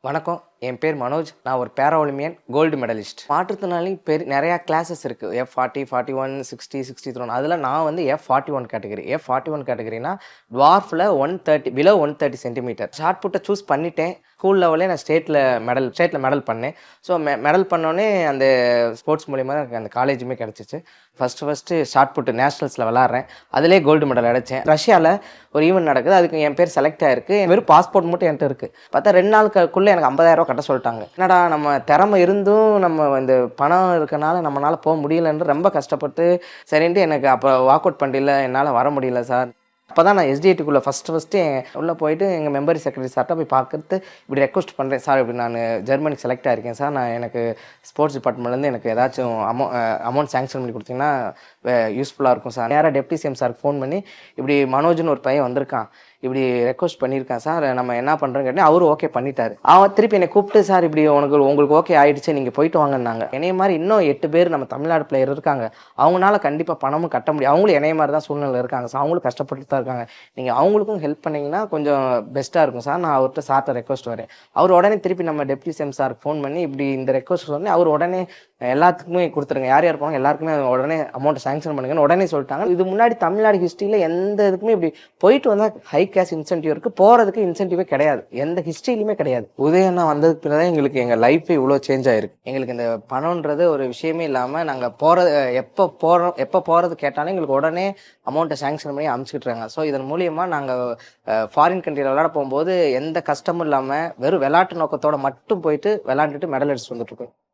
வணக்கம். என் பேர் மனோஜ். நான் ஒரு பேரா ஒலிம்பியன் கோல்டு மெடலிஸ்ட். மாற்றுத்திறனாளி நிறையா கிளாஸஸ் இருக்குது. F40, 41, 60, 63. அதில் நான் வந்து F41 கேட்டகரி. F41 கேட்டகரினா டுவார்ஃபில் 130 பிலோ 130 சென்டிமீட்டர். ஷார்ட் புட்டை சூஸ் பண்ணிட்டேன். ஸ்கூல் லெவலே நான் ஸ்டேட்டில் மெடல் பண்ணேன். ஸோ மெடல் பண்ணோடனே அந்த ஸ்போர்ட்ஸ் மூலிமா எனக்கு அந்த காலேஜுமே கிடச்சிச்சு. ஃபஸ்ட்டு ஷார்ட் புட்டு நேஷ்னல்ஸில் விளாட்றேன். அதிலே கோல்டு மெடல் அடித்தேன். ரஷ்யாவில் ஒரு ஈவெண்ட் நடக்குது. அதுக்கு என் பேர் செலக்ட் ஆகிருக்கு. வெறும் பாஸ்போர்ட் மட்டும் என்கிட்ட இருக்குது. பார்த்தா 2 நாளுக்குள்ளே எனக்கு 50,000 கட்ட சொல்லிட்டாங்க. என்னடா நம்ம திறமை இருந்தும் நம்ம இந்த பணம் இருக்கனால நம்மளால் போக முடியலன்னு ரொம்ப கஷ்டப்பட்டு சரின்ட்டு எனக்கு அப்போ வாக் அவுட் பண்ணல, என்னால் வர முடியல சார். அப்போ தான் நான் எஸ்டிஐடிக்குள்ளே ஃபஸ்ட்டு உள்ளே போயிட்டு எங்கள் மெம்பர் செக்ரட்டரி சார்கிட்ட போய் பார்க்கறது இப்படி ரெக்வஸ்ட் பண்ணுறேன். சார் இப்படி நான் ஜெர்மனிக்கு செலக்ட் ஆகிருக்கேன் சார். நான் எனக்கு ஸ்போர்ட்ஸ் டிபார்ட்மெண்ட்லேருந்து எனக்கு ஏதாச்சும் அமௌண்ட் சேங்ஷன் பண்ணி கொடுத்தீங்கன்னா யூஸ்ஃபுல்லாக இருக்கும் சார். நேராக டெப்டி சிஎம் சாருக்கு ஃபோன் பண்ணி இப்படி மனோஜ்னு ஒரு பையன் வந்திருக்கான், இப்படி ரெக்வஸ்ட் பண்ணியிருக்கேன் சார், நம்ம என்ன பண்ணுறோன்னு கேட்டேன். அவரும் ஓகே பண்ணிட்டாரு. அவன் திருப்பி என்னை கூப்பிட்டு சார் இப்படி உங்களுக்கு ஓகே ஆகிடுச்சு, நீங்கள் போயிட்டு வாங்கினாங்க. என்னைய மாதிரி இன்னும் 8 பேர் நம்ம தமிழ்நாடு பிளேயர் இருக்காங்க. அவங்களால கண்டிப்பாக பணமும் கட்ட முடியும். அவங்களும் என்னைய மாதிரி தான் சூழ்நிலை இருக்காங்க சார். அவங்களும் கஷ்டப்பட்டு தான் இருக்காங்க. நீங்கள் அவங்களுக்கும் ஹெல்ப் பண்ணிங்கன்னா கொஞ்சம் பெஸ்ட்டாக இருக்கும் சார். நான் அவர்கிட்ட சார்ட்ட ரெக்வஸ்ட் வரேன். அவர் உடனே திருப்பி நம்ம டெப்டி சிஎம் சாருக்கு ஃபோன் பண்ணி இப்படி இந்த ரெக்வஸ்ட் சொன்னேன். அவர் உடனே எல்லாத்துக்குமே கொடுத்துருங்க, யார் யார் போனாங்க எல்லாருக்குமே உடனே அமௌண்ட்டை சேங்ஷன் பண்ணுங்கன்னு உடனே சொல்லிட்டாங்க. இது முன்னாடி தமிழ்நாடு ஹிஸ்ட்ரியில் எந்த இதுக்குமே இப்படி போயிட்டு வந்தால் ஹை கேஷ் இன்சென்டிவ் இருக்குது, போகிறதுக்கு இன்சென்டிவே கிடையாது, எந்த ஹிஸ்ட்ரியிலுமே கிடையாது. உதயண்ணா வந்ததுக்கு பிறகு தான் எங்களுக்கு எங்கள் லைஃபே இவ்வளோ சேஞ்ச் ஆகிருக்கு. எங்களுக்கு இந்த பணன்றது ஒரு விஷயமே இல்லாமல் நாங்கள் எப்போ போகிறது கேட்டாலும் எங்களுக்கு உடனே அமௌண்ட்டை சேங்ஷன் பண்ணி அனுப்பிச்சிட்றாங்க. ஸோ இதன் மூலியமாக நாங்கள் ஃபாரின் கண்ட்ரியில் விளையாட போகும்போது எந்த கஷ்டமும் இல்லாமல் வெறும் விளையாட்டு நோக்கத்தோடு மட்டும் போயிட்டு விளையாண்டுட்டு மெடல் அடிச்சுட்டு வந்துட்டுருக்கோம்.